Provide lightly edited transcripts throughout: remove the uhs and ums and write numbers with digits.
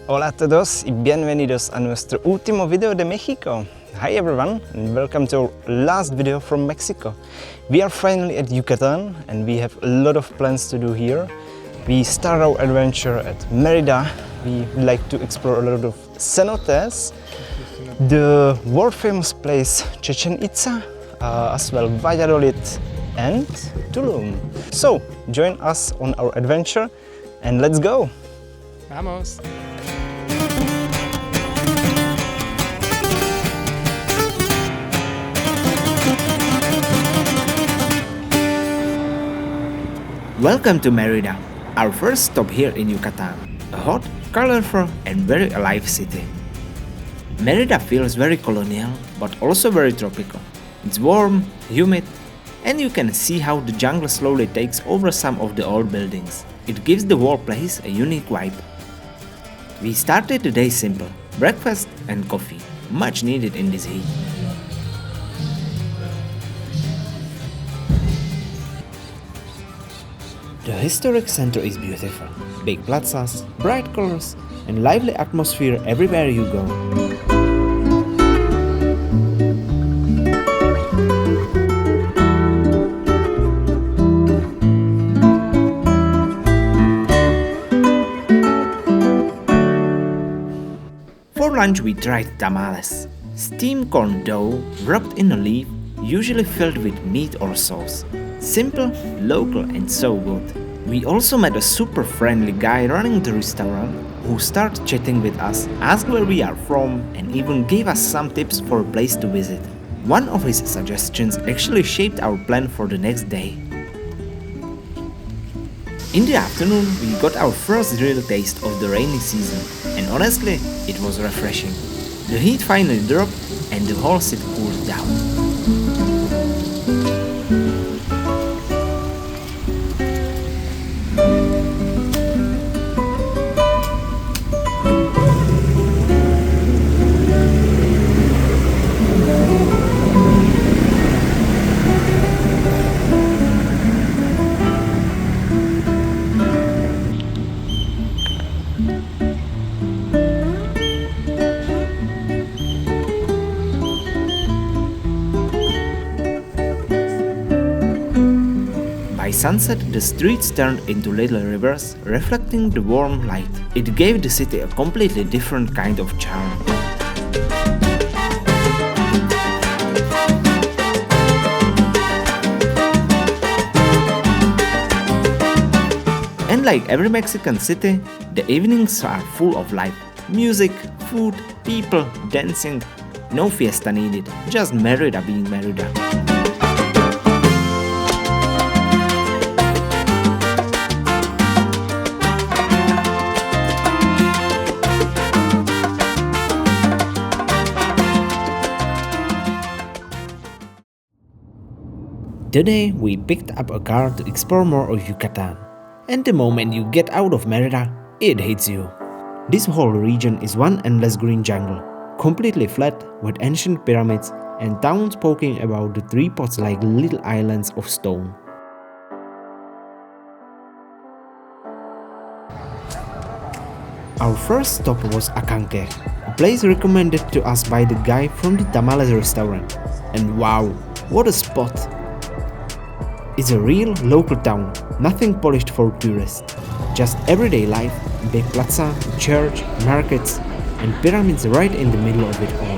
Hola a todos y bienvenidos a nuestro último video de México. Hi everyone and welcome to our last video from Mexico. We are finally at Yucatan and we have a lot of plans to do here. We start our adventure at Merida. We like to explore a lot of cenotes, the world famous place Chichén Itzá, as well Valladolid and Tulum. So join us on our adventure and let's go! Vamos! Welcome to Merida, our first stop here in Yucatan, a hot, colorful and very alive city. Merida feels very colonial but also very tropical. It's warm, humid, and you can see how the jungle slowly takes over some of the old buildings. It gives the whole place a unique vibe. We started the day simple, breakfast and coffee, much needed in this heat. The historic center is beautiful. Big plazas, bright colors, and lively atmosphere everywhere you go. For lunch we tried tamales, steamed corn dough wrapped in a leaf, usually filled with meat or sauce. Simple, local and so good. We also met a super friendly guy running the restaurant who started chatting with us, asked where we are from and even gave us some tips for a place to visit. One of his suggestions actually shaped our plan for the next day. In the afternoon we got our first real taste of the rainy season and honestly it was refreshing. The heat finally dropped and the whole city cooled down. By sunset, the streets turned into little rivers, reflecting the warm light. It gave the city a completely different kind of charm. And like every Mexican city, the evenings are full of life. Music, food, people, dancing. No fiesta needed, just Merida being Merida. Today we picked up a car to explore more of Yucatan. And the moment you get out of Merida, it hits you. This whole region is one endless green jungle, completely flat with ancient pyramids and towns poking about the treetops like little islands of stone. Our first stop was Acanque, a place recommended to us by the guy from the tamales restaurant. And wow, what a spot! It's a real local town, nothing polished for tourists. Just everyday life, big plaza, church, markets, and pyramids right in the middle of it all.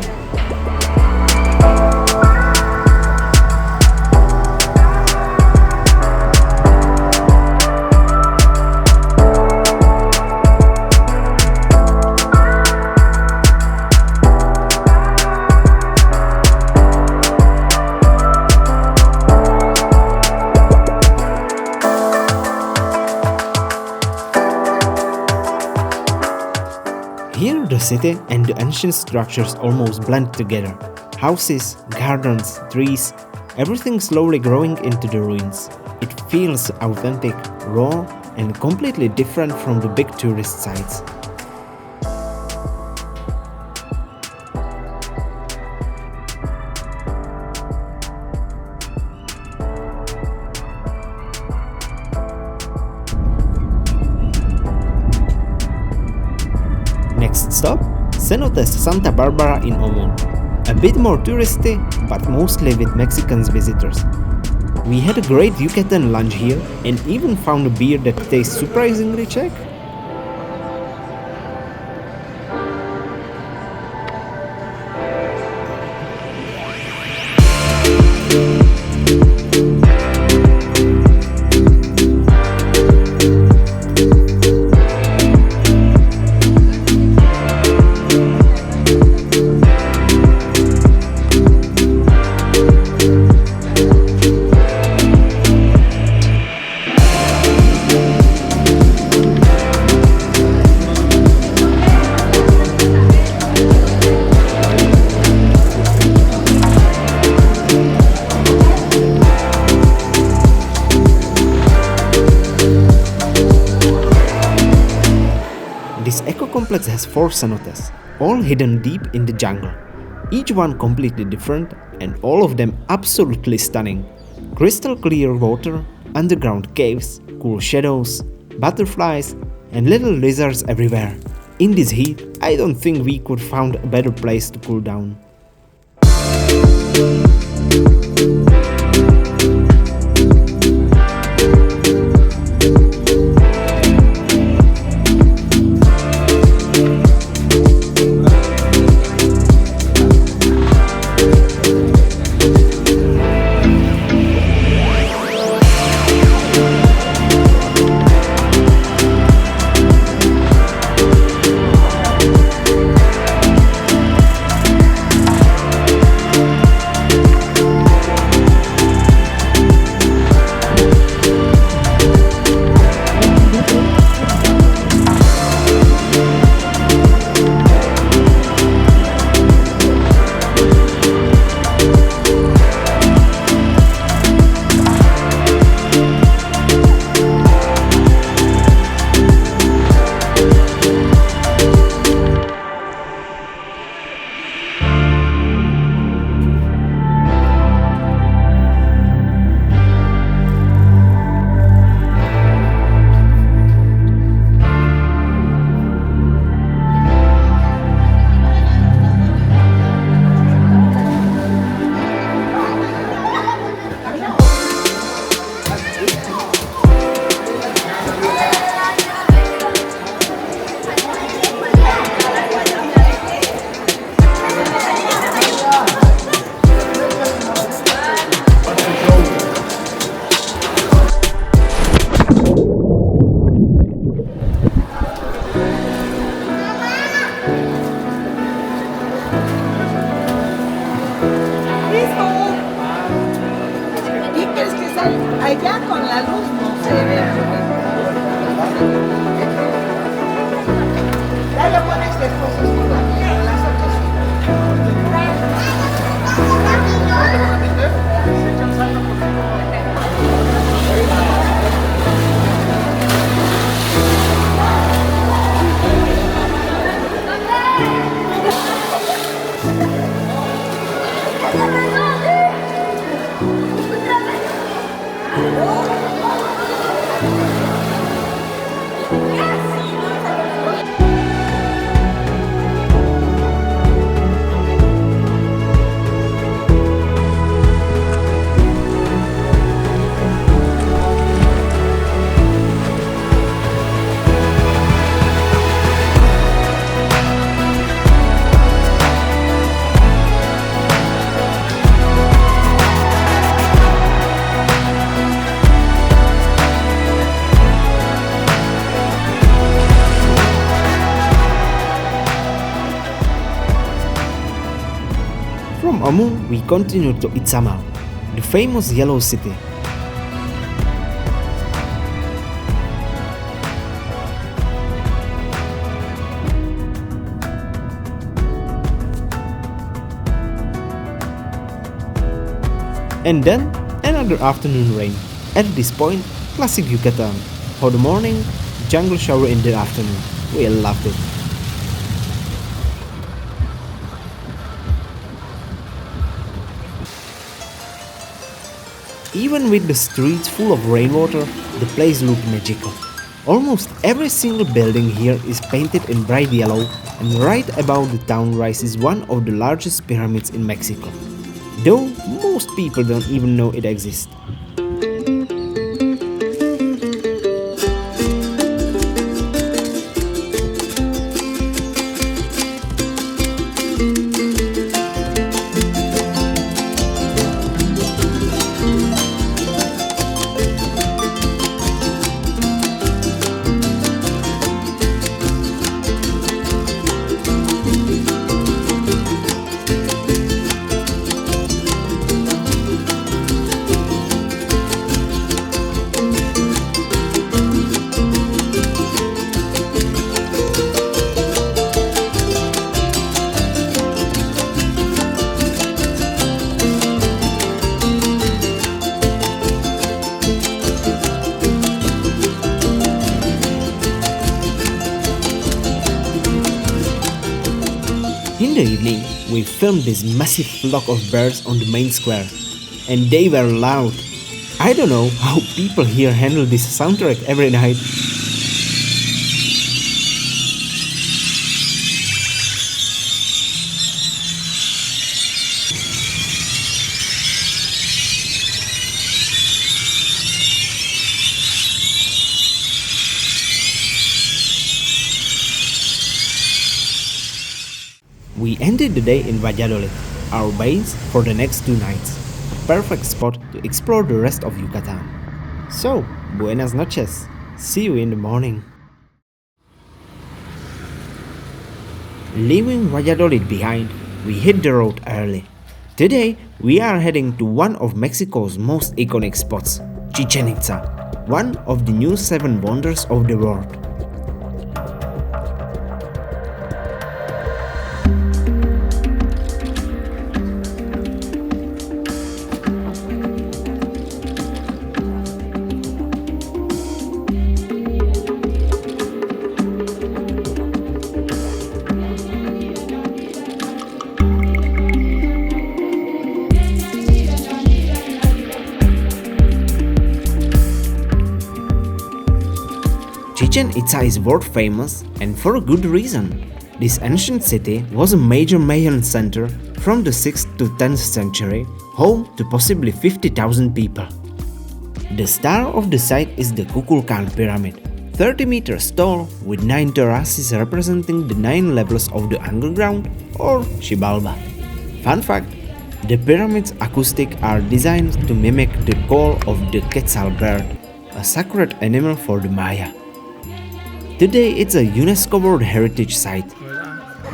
Here the city and the ancient structures almost blend together. Houses, gardens, trees, everything slowly growing into the ruins. It feels authentic, raw and completely different from the big tourist sites. Next stop, Cenotes Santa Barbara in Oman. A bit more touristy, but mostly with Mexican visitors. We had a great Yucatan lunch here and even found a beer that tastes surprisingly Czech. This eco-complex has 4 cenotes, all hidden deep in the jungle. Each one completely different and all of them absolutely stunning. Crystal clear water, underground caves, cool shadows, butterflies and little lizards everywhere. In this heat, I don't think we could find a better place to cool down. Allá con la luz no se ve. Ya lo pones después oscuro. Las otras From Amu, we continue to Itzamal, the famous yellow city. And then another afternoon rain. At this point, classic Yucatan. For the morning, jungle shower in the afternoon. We loved it. Even with the streets full of rainwater, the place looked magical. Almost every single building here is painted in bright yellow, and right above the town rises one of the largest pyramids in Mexico, though most people don't even know it exists. In the evening, we filmed this massive flock of birds on the main square, and they were loud. I don't know how people here handle this soundtrack every night. We ended the day in Valladolid, our base for the next 2 nights, a perfect spot to explore the rest of Yucatan. So, buenas noches, see you in the morning. Leaving Valladolid behind, we hit the road early. Today, we are heading to one of Mexico's most iconic spots, Chichen Itza, one of the new 7 wonders of the world. Chichen Itza is world famous, and for a good reason. This ancient city was a major Mayan center from the 6th to 10th century, home to possibly 50,000 people. The star of the site is the Kukulkan pyramid, 30 meters tall with 9 terraces representing the 9 levels of the underground or Xibalba. Fun fact, the pyramid's acoustics are designed to mimic the call of the quetzal bird, a sacred animal for the Maya. Today it's a UNESCO World Heritage Site.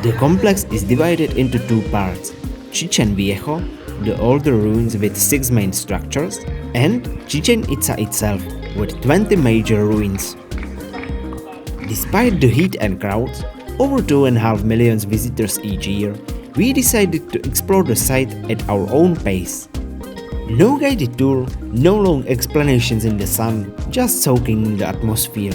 The complex is divided into 2 parts, Chichen Viejo, the older ruins with 6 main structures, and Chichen Itza itself with 20 major ruins. Despite the heat and crowds, over 2.5 million visitors each year, we decided to explore the site at our own pace. No guided tour, no long explanations in the sun, just soaking in the atmosphere.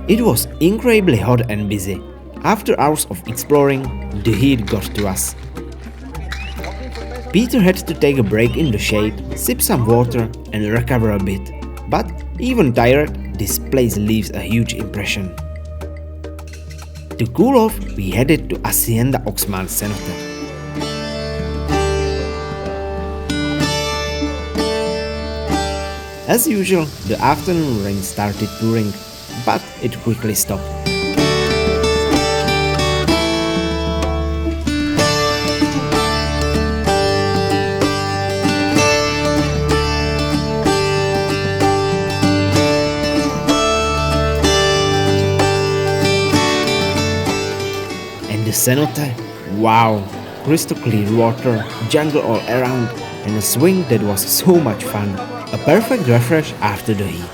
It was incredibly hot and busy. After hours of exploring, the heat got to us. Peter had to take a break in the shade, sip some water and recover a bit. But even tired, this place leaves a huge impression. To cool off, we headed to Hacienda Oxmal Cenotes. As usual, the afternoon rain started pouring, but it quickly stopped. cenote, wow, crystal clear water, jungle all around, and a swing that was so much fun. A perfect refresh after the heat.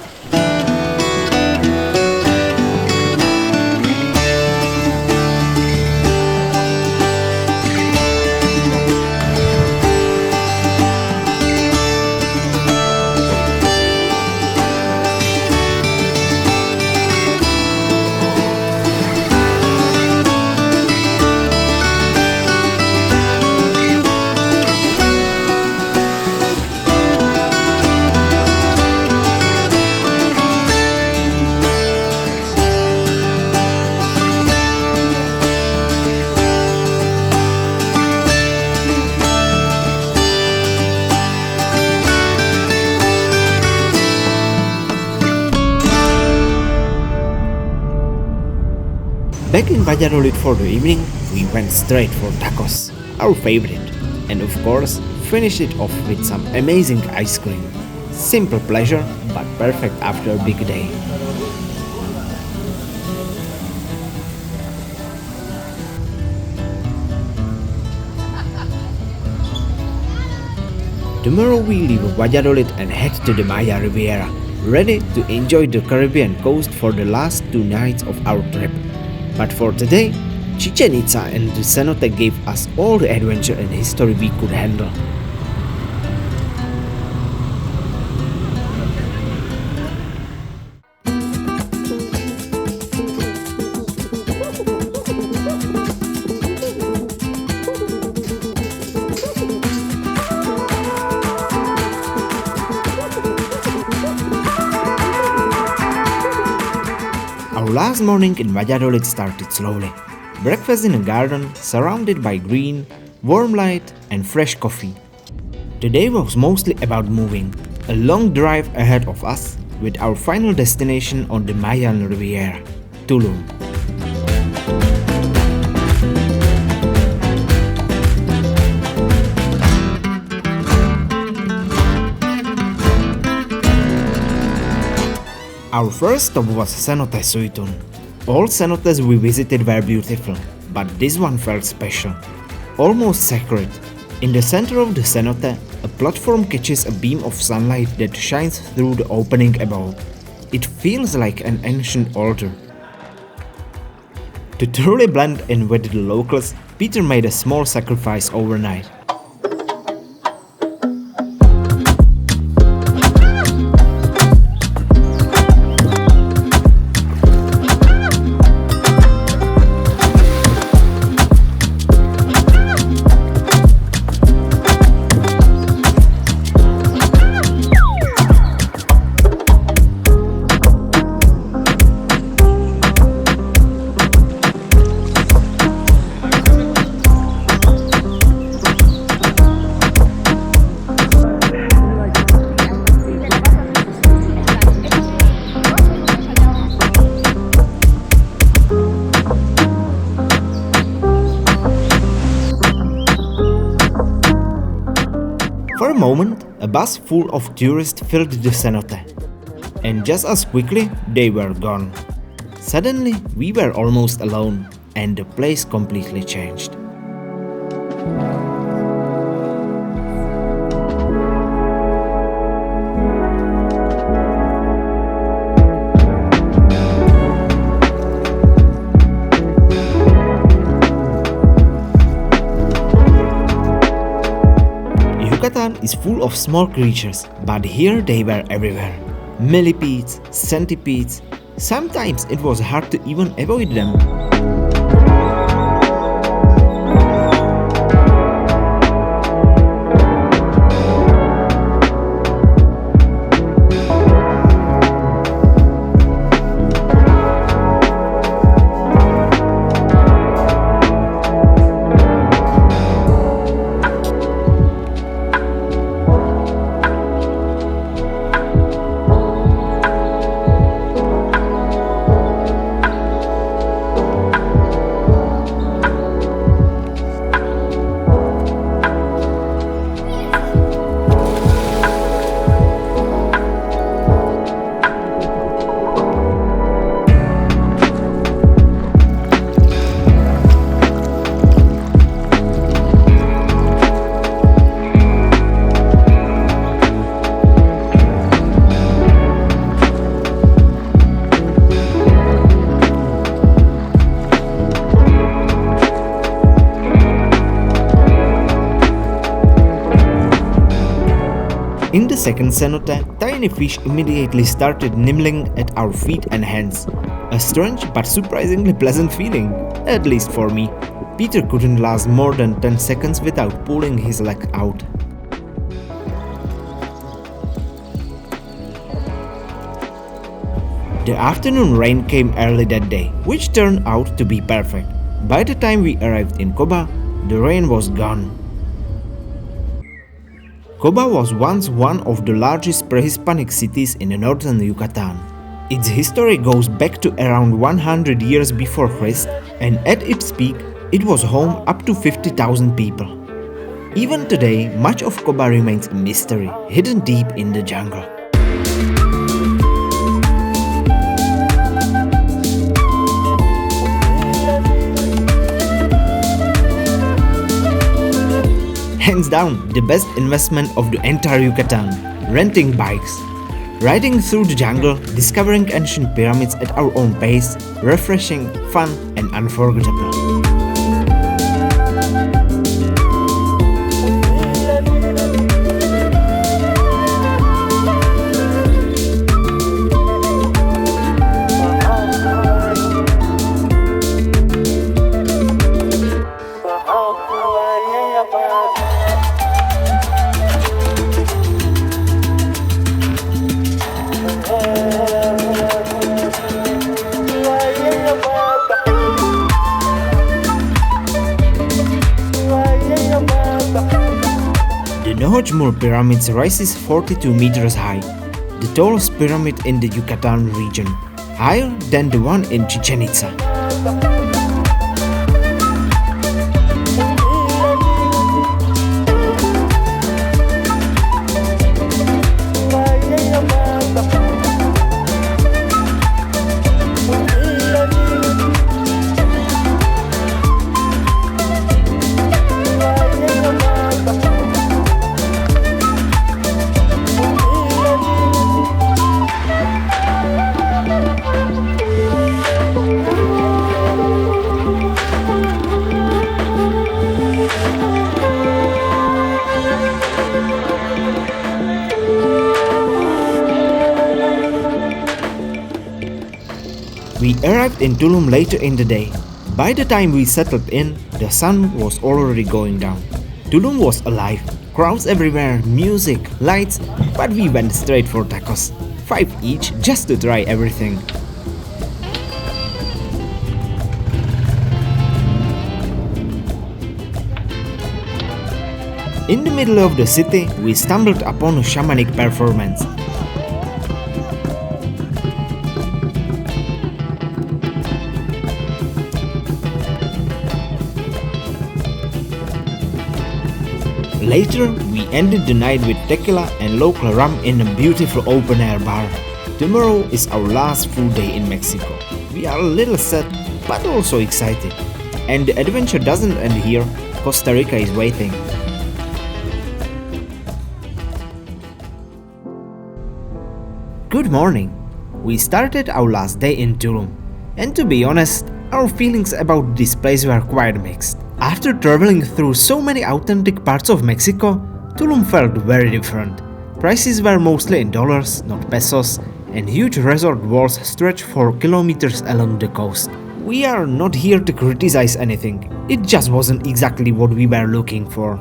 Back in Valladolid for the evening, we went straight for tacos, our favorite, and of course, finished it off with some amazing ice cream. Simple pleasure, but perfect after a big day. Tomorrow we leave Valladolid and head to the Mayan Riviera, ready to enjoy the Caribbean coast for the last 2 nights of our trip. But for today, Chichén Itzá and the cenote gave us all the adventure and history we could handle. Our last morning in Valladolid started slowly. Breakfast in a garden, surrounded by green, warm light and fresh coffee. The day was mostly about moving. A long drive ahead of us, with our final destination on the Mayan Riviera, Tulum. Our first stop was Cenotes Suitun. All cenotes we visited were beautiful, but this one felt special, almost sacred. In the center of the cenote, a platform catches a beam of sunlight that shines through the opening above. It feels like an ancient altar. To truly blend in with the locals, Peter made a small sacrifice overnight. For a moment, a bus full of tourists filled the cenote, and just as quickly they were gone. Suddenly, we were almost alone, and the place completely changed. Yucatan is full of small creatures, but here they were everywhere. Millipedes, centipedes, sometimes it was hard to even avoid them. In the second cenote, tiny fish immediately started nibbling at our feet and hands. A strange but surprisingly pleasant feeling, at least for me. Peter couldn't last more than 10 seconds without pulling his leg out. The afternoon rain came early that day, which turned out to be perfect. By the time we arrived in Cobá, the rain was gone. Cobá was once one of the largest pre-Hispanic cities in the northern Yucatan. Its history goes back to around 100 years before Christ, and at its peak, it was home up to 50,000 people. Even today, much of Cobá remains a mystery, hidden deep in the jungle. Hands down, the best investment of the entire Yucatan, renting bikes. Riding through the jungle, discovering ancient pyramids at our own pace, refreshing, fun and unforgettable. The Pyramids rises 42 meters high, the tallest pyramid in the Yucatan region, higher than the one in Chichen Itza. We arrived in Tulum later in the day. By the time we settled in, the sun was already going down. Tulum was alive, crowds everywhere, music, lights, but we went straight for tacos, 5 each just to try everything. In the middle of the city, we stumbled upon a shamanic performance. Later, we ended the night with tequila and local rum in a beautiful open-air bar. Tomorrow is our last full day in Mexico. We are a little sad, but also excited. And the adventure doesn't end here. Costa Rica is waiting. Good morning. We started our last day in Tulum. And to be honest, our feelings about this place were quite mixed. After traveling through so many authentic parts of Mexico, Tulum felt very different. Prices were mostly in dollars, not pesos, and huge resort walls stretched for kilometers along the coast. We are not here to criticize anything, it just wasn't exactly what we were looking for.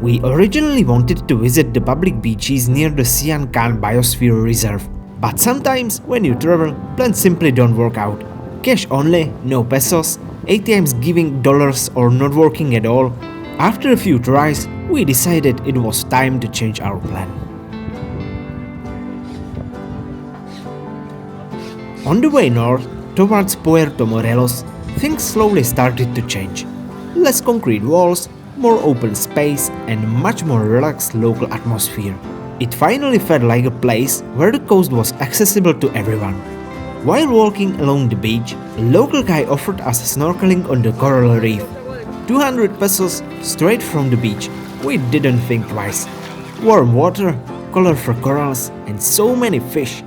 We originally wanted to visit the public beaches near the Sian Khan Biosphere Reserve, but sometimes when you travel, plans simply don't work out. Cash only, no pesos, ATMs giving dollars or not working at all. After a few tries, we decided it was time to change our plan. On the way north, towards Puerto Morelos, things slowly started to change. Less concrete walls, more open space, and much more relaxed local atmosphere. It finally felt like a place where the coast was accessible to everyone. While walking along the beach, a local guy offered us snorkeling on the coral reef. 200 pesos straight from the beach. We didn't think twice. Warm water, colorful corals, and so many fish.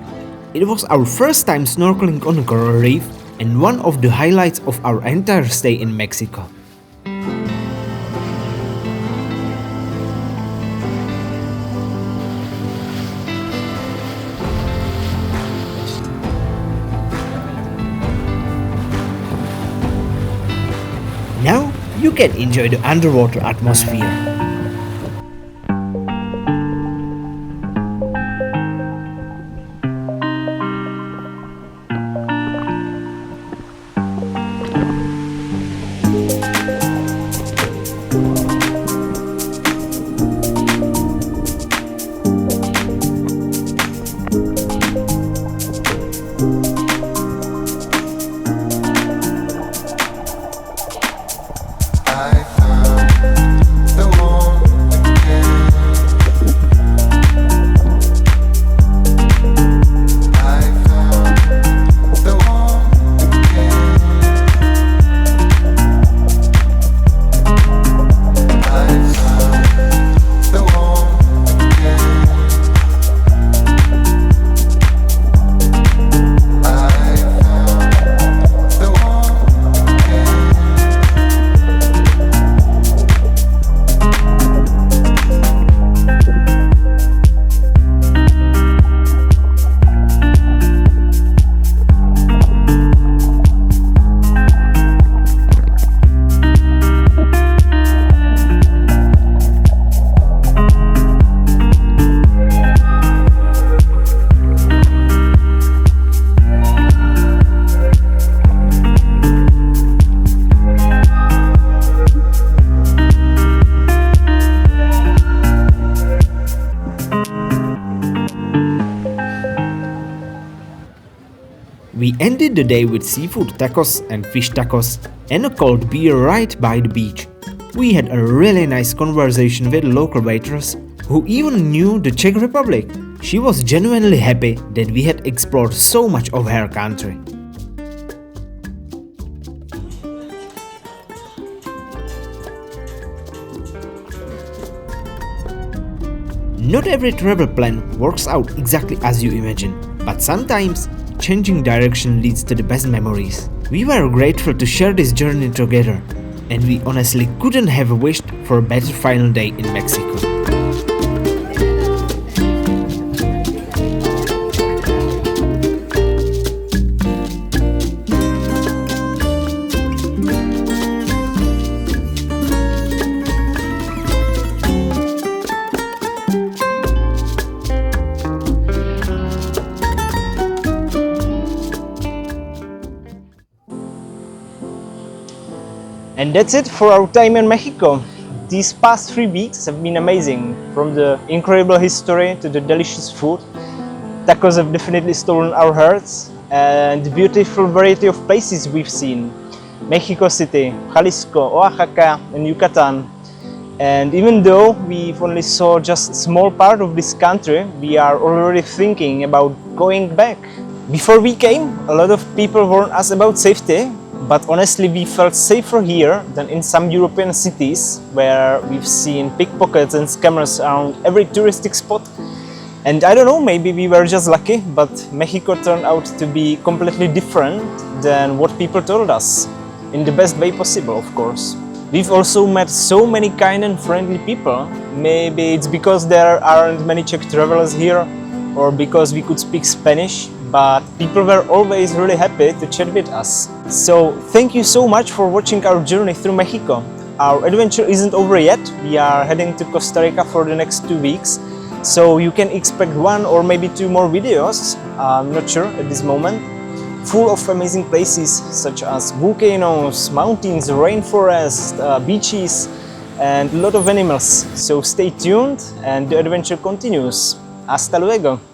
It was our first time snorkeling on a coral reef and one of the highlights of our entire stay in Mexico. Now you can enjoy the underwater atmosphere. We ended the day with seafood tacos and fish tacos and a cold beer right by the beach. We had a really nice conversation with a local waitress who even knew the Czech Republic. She was genuinely happy that we had explored so much of her country. Not every travel plan works out exactly as you imagine, but sometimes changing direction leads to the best memories. We were grateful to share this journey together, and we honestly couldn't have wished for a better final day in Mexico. And that's it for our time in Mexico. These past 3 weeks have been amazing, from the incredible history to the delicious food. Tacos have definitely stolen our hearts, and the beautiful variety of places we've seen. Mexico City, Jalisco, Oaxaca and Yucatan. And even though we've only saw just a small part of this country, we are already thinking about going back. Before we came, a lot of people warned us about safety, but honestly we felt safer here than in some European cities where we've seen pickpockets and scammers around every touristic spot. And I don't know, maybe we were just lucky, but Mexico turned out to be completely different than what people told us, in the best way possible, of course. We've also met so many kind and friendly people. Maybe it's because there aren't many Czech travelers here, or because we could speak Spanish, but people were always really happy to chat with us. So thank you so much for watching our journey through Mexico. Our adventure isn't over yet. We are heading to Costa Rica for the next 2 weeks, so you can expect 1 or maybe 2 more videos, I'm not sure at this moment, full of amazing places such as volcanoes, mountains, rainforest, beaches and a lot of animals. So stay tuned and the adventure continues. Hasta luego!